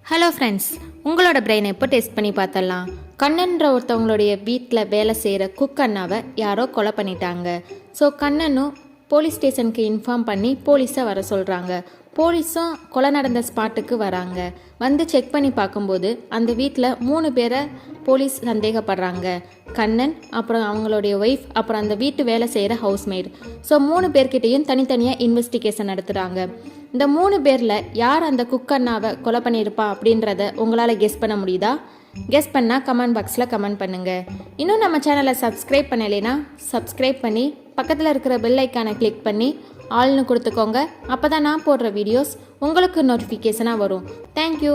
Hello friends, உங்களோட பிரெயினை இப்போ test பண்ணி பார்த்தலாம். கண்ணன்ற ஒருத்தவங்களுடைய வீட்டில் வேலை செய்கிற குக் அண்ணாவை யாரோ கொலை பண்ணிட்டாங்க. ஸோ கண்ணனும் போலீஸ் ஸ்டேஷனுக்கு இன்ஃபார்ம் பண்ணி போலீஸை வர சொல்கிறாங்க. போலீஸும் கொலை நடந்த ஸ்பாட்டுக்கு வராங்க. வந்து செக் பண்ணி பார்க்கும்போது அந்த வீட்டில் 3 பேரை போலீஸ் சந்தேகப்படுறாங்க. கண்ணன், அப்புறம் அவங்களுடைய ஒய்ஃப், அப்புறம் அந்த வீட்டு வேலை செய்கிற ஹவுஸ்மேட். ஸோ 3 பேர்கிட்டையும் தனித்தனியாக இன்வெஸ்டிகேஷன் நடத்துகிறாங்க. இந்த 3 பேரில் யார் அந்த குக் அண்ணாவை கொலை பண்ணியிருப்பா அப்படின்றத உங்களால் கெஸ் பண்ண முடியுதா? கெஸ் பண்ணால் கமெண்ட் பாக்ஸில் கமெண்ட் பண்ணுங்கள். இன்னும் நம்ம சேனலை சப்ஸ்கிரைப் பண்ணலைன்னா சப்ஸ்கிரைப் பண்ணி பக்கத்தில் இருக்கிற பெல் ஐக்கானை கிளிக் பண்ணி ஆல்னு கொடுத்துக்கோங்க. அப்போ தான் நான் போடுற வீடியோஸ் உங்களுக்கு நோட்டிஃபிகேஷனாக வரும். தேங்க்யூ.